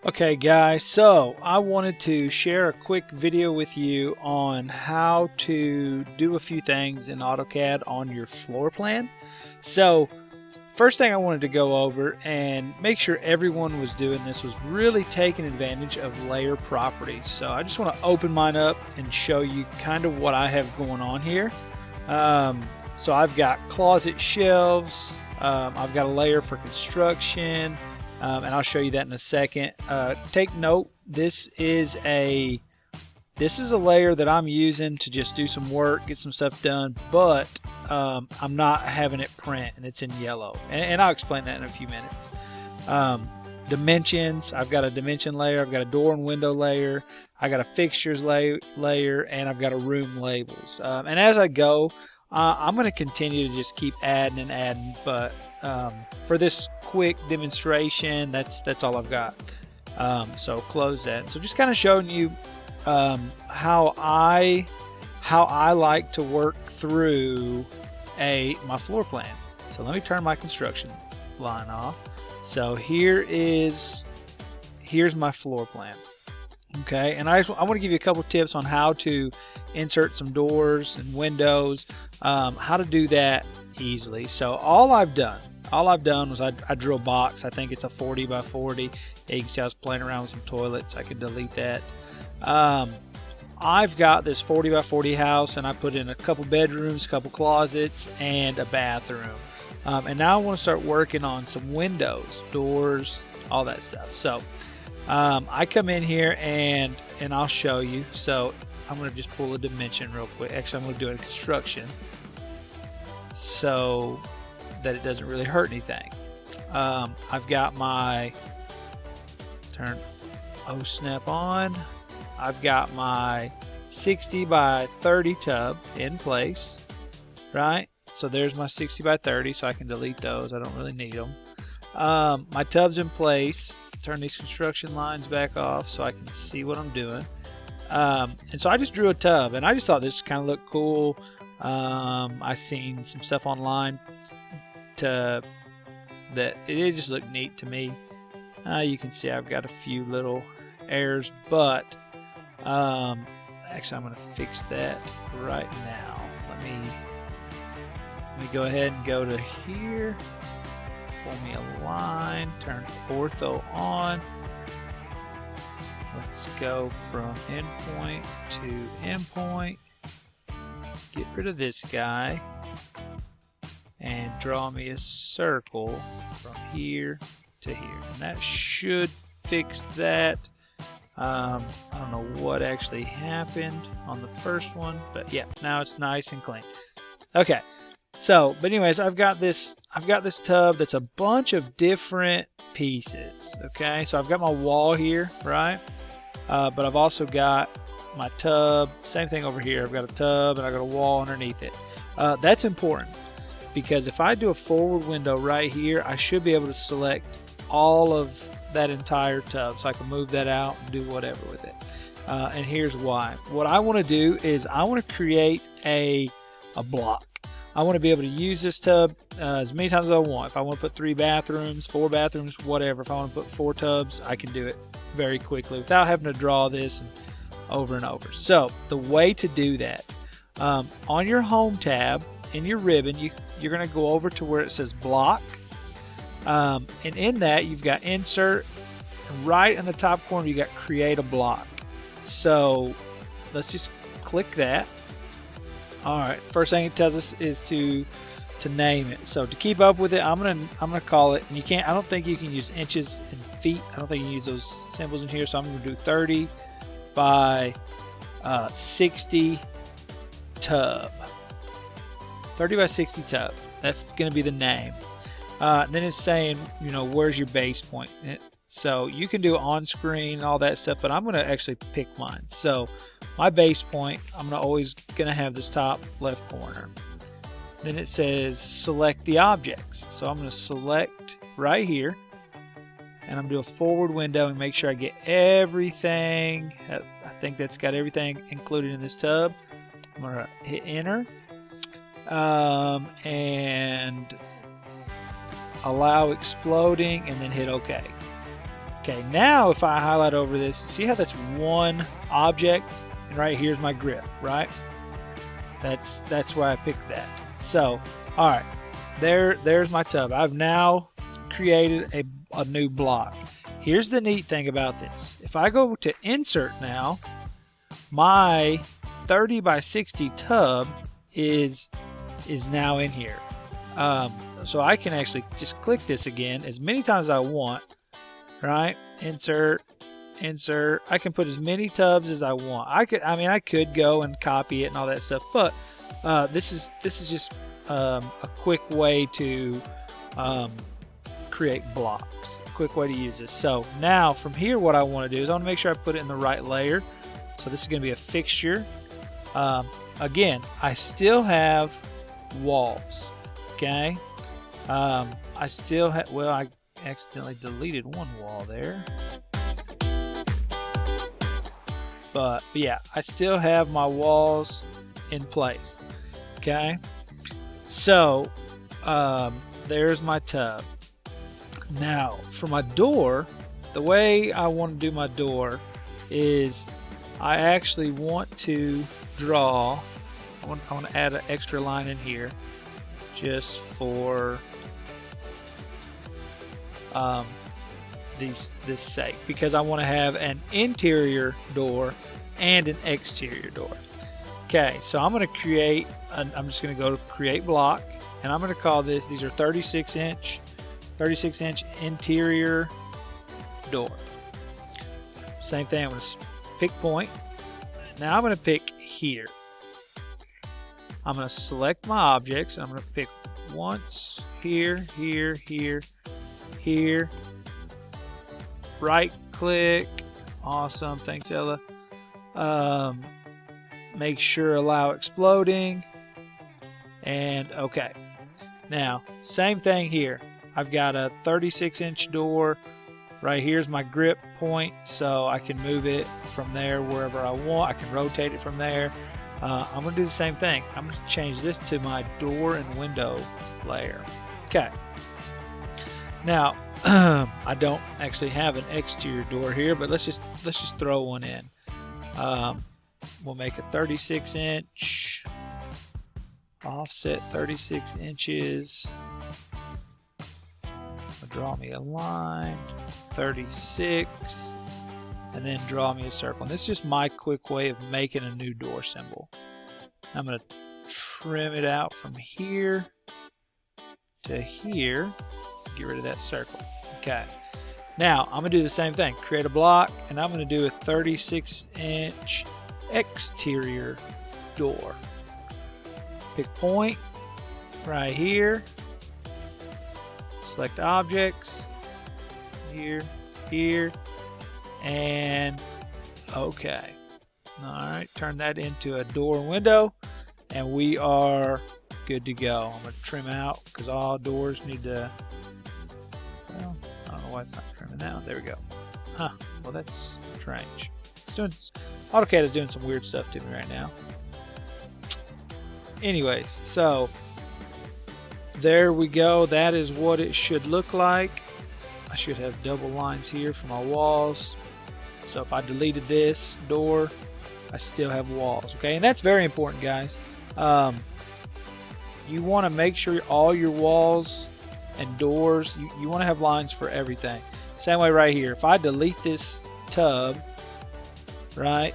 Okay guys, so I wanted to share a quick video with you on how to do a few things in AutoCAD on your floor plan. So first thing I wanted to go over and make sure everyone was doing this was really taking advantage of layer properties. So I just want to open mine up and show you kind of what I have going on here. So I've got closet shelves, I've got a layer for construction, and I'll show you that in a second. Take note, this is a layer that I'm using to just do some work, get some stuff done, but I'm not having it print, and it's in yellow, and I'll explain that in a few minutes. Dimensions, I've got a dimension layer, I've got a door and window layer, I got a fixtures layer, and I've got a room labels. And as I go, I'm going to continue to just keep adding and adding, but for this quick demonstration, that's all I've got. So close that. So just kind of showing you how I like to work through my floor plan. So let me turn my construction line off. So here's my floor plan. Okay, and I want to give you a couple tips on how to insert some doors and windows, how to do that easily. So all I've done was I drew a box. I think it's a 40 by 40. You can see I was playing around with some toilets. I could delete that. I've got this 40 by 40 house, and I put in a couple bedrooms, a couple closets, and a bathroom. And now I want to start working on some windows, doors, all that stuff. So I come in here and I'll show you. So I'm going to just pull a dimension real quick. Actually, I'm going to do a construction so that it doesn't really hurt anything. I've got my turn snap on. I've got my 60 by 30 tub in place, right? So there's my 60 by 30, so I can delete those. I don't really need them. My tub's in place. Turn these construction lines back off so I can see what I'm doing. And so I just drew a tub, and I just thought this kind of looked cool. I seen some stuff online that it just looked neat to me. You can see I've got a few little errors, but actually I'm going to fix that right now. Let me go ahead and go to here. Pull me a line, turn ortho on. Let's go from endpoint to endpoint. Get rid of this guy and draw me a circle from here to here. And that should fix that. I don't know what actually happened on the first one, but yeah, now it's nice and clean. Okay. So, but anyways, I've got this tub that's a bunch of different pieces. Okay, so I've got my wall here, right? But I've also got my tub. Same thing over here. I've got a tub and I got a wall underneath it. That's important because if I do a forward window right here, I should be able to select all of that entire tub, so I can move that out and do whatever with it. And here's why. What I want to do is I want to create a block. I want to be able to use this tub as many times as I want. If I want to put 3 bathrooms, 4 bathrooms, whatever. If I want to put 4 tubs, I can do it very quickly without having to draw this over and over. So the way to do that, on your home tab in your ribbon, you're going to go over to where it says block. And in that you've got insert, and right in the top corner you got create a block. So let's just click that. Alright, first thing it tells us is to name it. So to keep up with it, I'm gonna call it, and I don't think you can use inches and feet. I don't think you can use those symbols in here, so I'm gonna do 30 by 60 tub. 30 by 60 tub. That's gonna be the name. Then it's saying, you know, where's your base point? So you can do on screen, all that stuff, but I'm going to actually pick mine. So my base point, I'm always going to have this top left corner. Then it says select the objects. So I'm going to select right here, and I'm going to do a forward window and make sure I get everything. I think that's got everything included in this tub. I'm going to hit enter. And allow exploding, and then hit OK. Okay, now if I highlight over this, see how that's one object, and right here's my grip, right? That's why I picked that. So, all right, there's my tub. I've now created a new block. Here's the neat thing about this. If I go to insert now, my 30 by 60 tub is now in here. So I can actually just click this again as many times as I want, right? Insert. I can put as many tubs as I want. I could go and copy it and all that stuff, but this is just a quick way to create blocks. A quick way to use this. So now from here, what I want to do is I want to make sure I put it in the right layer. So this is going to be a fixture. Again, I still have walls. Okay. I still have. Well, I accidentally deleted one wall there. But yeah, I still have my walls in place. Okay, so there's my tub. Now for my door, the way I want to do my door is I actually want to draw. I want to add an extra line in here just for this sake, because I want to have an interior door and an exterior door. Okay, so I'm going to create I'm just going to go to create block, and I'm going to call this, these are 36 inch interior door. Same thing, I'm going to pick point. Now I'm going to pick here. I'm going to select my objects. I'm going to pick once, here, here, here, here. Right click. Awesome. Thanks, Ella. Make sure allow exploding. And okay. Now, same thing here. I've got a 36-inch door. Right here's my grip point, so I can move it from there wherever I want. I can rotate it from there. I'm going to do the same thing. I'm going to change this to my door and window layer. Okay. Now, I don't actually have an exterior door here, but let's just throw one in. We'll make a 36-inch offset, 36 inches. I'll draw me a line, 36, and then draw me a circle. And this is just my quick way of making a new door symbol. I'm going to trim it out from here to here. Get rid of that circle. Okay. Now I'm going to do the same thing. Create a block, and I'm going to do a 36-inch exterior door. Pick point right here. Select objects. Here, here, and okay. Alright, turn that into a door and window, and we are good to go. I'm going to trim out because all doors need to, well, I don't know why it's not trimming out. There we go. Huh, well that's strange. AutoCAD is doing some weird stuff to me right now. Anyways, so there we go. That is what it should look like. I should have double lines here for my walls. So if I deleted this door, I still have walls. Okay, and that's very important, guys. You want to make sure all your walls and doors, you want to have lines for everything. Same way right here. If I delete this tub, right?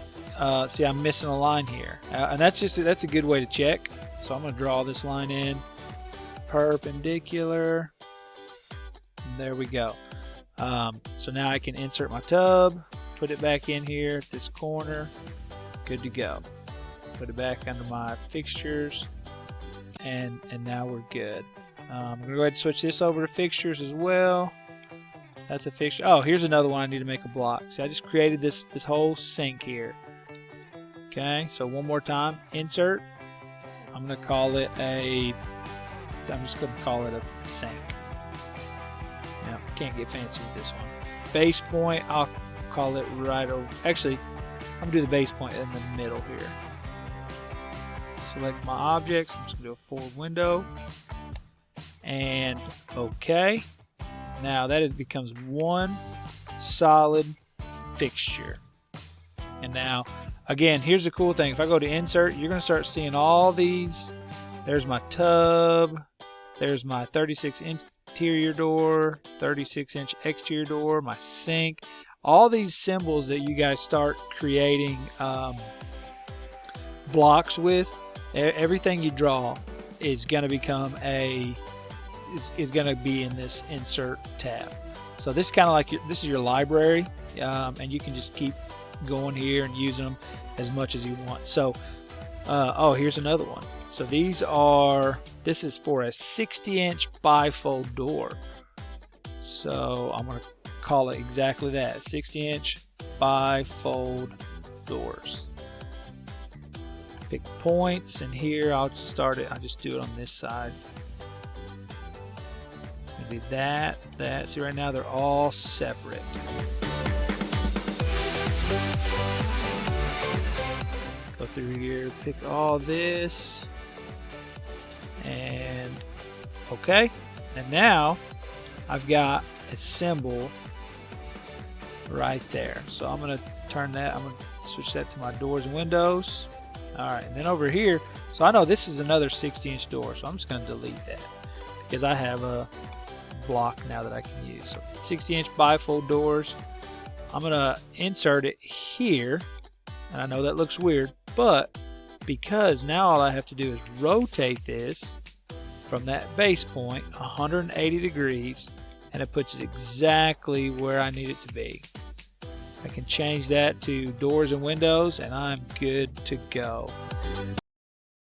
See, I'm missing a line here, and that's a good way to check. So I'm going to draw this line in, perpendicular. And there we go. So now I can insert my tub, put it back in here at this corner. Good to go. Put it back under my fixtures, and now we're good. I'm going to go ahead and switch this over to fixtures as well. That's a fixture. Oh, here's another one I need to make a block. See, I just created this whole sink here. Okay, so one more time, insert. I'm going to call it I'm just going to call it a sink. Yeah, can't get fancy with this one. Base point, I'll call it right over. Actually, I'm going to do the base point in the middle here. Select my objects. I'm just going to do a forward window. And okay. Now that becomes one solid fixture. And now, again, here's the cool thing. If I go to insert, you're going to start seeing all these. There's my tub. There's my 36 interior door, 36-inch exterior door, my sink. All these symbols that you guys start creating blocks with, everything you draw is going to become is going to be in this insert tab. So this is kind of like this is your library, and you can just keep going here and using them as much as you want. So oh, here's another one. So this is for a 60-inch bifold door. So I'm going to call it exactly that, 60-inch bifold doors. Pick points, and here I'll just start it. I'll just do it on this side. Maybe that. See, right now they're all separate. Go through here, pick all this, and okay. And now I've got a symbol right there. So I'm going to turn that. I'm going to switch that to my doors and windows. Alright, and then over here, so I know this is another 60-inch door, so I'm just going to delete that because I have a block now that I can use. So 60-inch bifold doors, I'm going to insert it here, and I know that looks weird, but because now all I have to do is rotate this from that base point 180 degrees, and it puts it exactly where I need it to be. I can change that to doors and windows, and I'm good to go.